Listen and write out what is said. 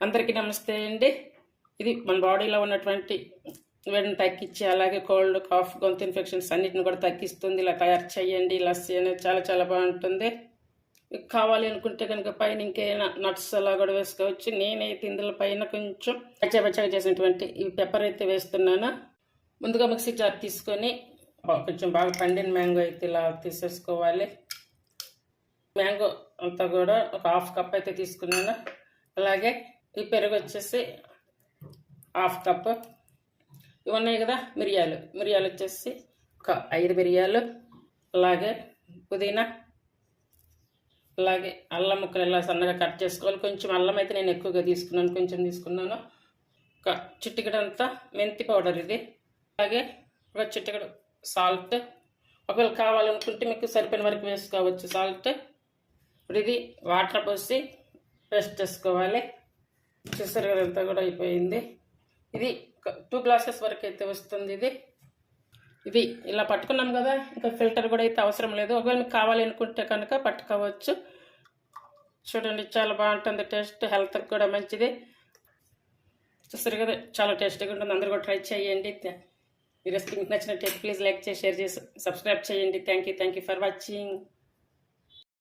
అందరికీ నమస్తే అండి. ఇది మన బాడీలో ఉన్నటువంటి వేడిని తగ్గించి, అలాగే కోల్డ్, కాఫ్, గొంతు ఇన్ఫెక్షన్స్ అన్నిటిని కూడా తగ్గిస్తుంది. ఇలా తయారు చేయండి. లస్సీ అనేది చాలా చాలా బాగుంటుంది. మీకు కావాలి అనుకుంటే కనుక పైన ఇంకేమైనా నట్స్ అలా కూడా వేసుకోవచ్చు. నేనైతే ఇందులో పైన కొంచెం పచ్చగా చేసినటువంటి ఈ పెప్పర్ అయితే వేస్తున్నాను. ముందుగా మిక్సీ జార్ తీసుకొని కొంచెం బాగా పండిన మ్యాంగో అయితే ఇలా తీసేసుకోవాలి. మ్యాంగో అంతా కూడా ఒక హాఫ్ కప్ అయితే తీసుకున్నాను. అలాగే ఈ పెరుగు వచ్చేసి హాఫ్ కప్. ఇవి ఉన్నాయి కదా మిరియాలు వచ్చేసి ఒక 5 మిరియాలు, అలాగే పుదీనా, అలాగే అల్లం ముక్కలు ఇలా సన్నగా కట్ చేసుకోవాలి. కొంచెం అల్లం అయితే నేను ఎక్కువగా కొంచెం తీసుకున్నాను. ఒక చిటికెడంతా మెంతి పౌడర్ ఇది, అలాగే ఒక చిటికెడు సాల్ట్. ఒకవేళ కావాలనుకుంటే మీకు సరిపోయిన వరకు వేసుకోవచ్చు సాల్ట్. ఇప్పుడు ఇది వాటర్ పోసి పేస్ట్ చేసుకోవాలి. చూసారు కదా అంతా కూడా అయిపోయింది. ఇది 2 గ్లాసెస్ వరకు అయితే వస్తుంది. ఇది ఇలా పట్టుకున్నాం కదా, ఇంకా ఫిల్టర్ కూడా అయితే అవసరం లేదు. ఒకవేళ మీకు కావాలి అనుకుంటే కనుక పట్టుకోవచ్చు. చూడండి చాలా బాగుంటుంది టేస్ట్, హెల్త్కి కూడా మంచిది. చూసారు కదా చాలా టేస్టీగా ఉంటుంది. అందరూ కూడా ట్రై చేయండి. ఈ రెసిపీ మీకు నచ్చినట్లయితే ప్లీజ్ లైక్ చేసి, షేర్ చేసి, సబ్స్క్రైబ్ చేయండి. Thank you for watching.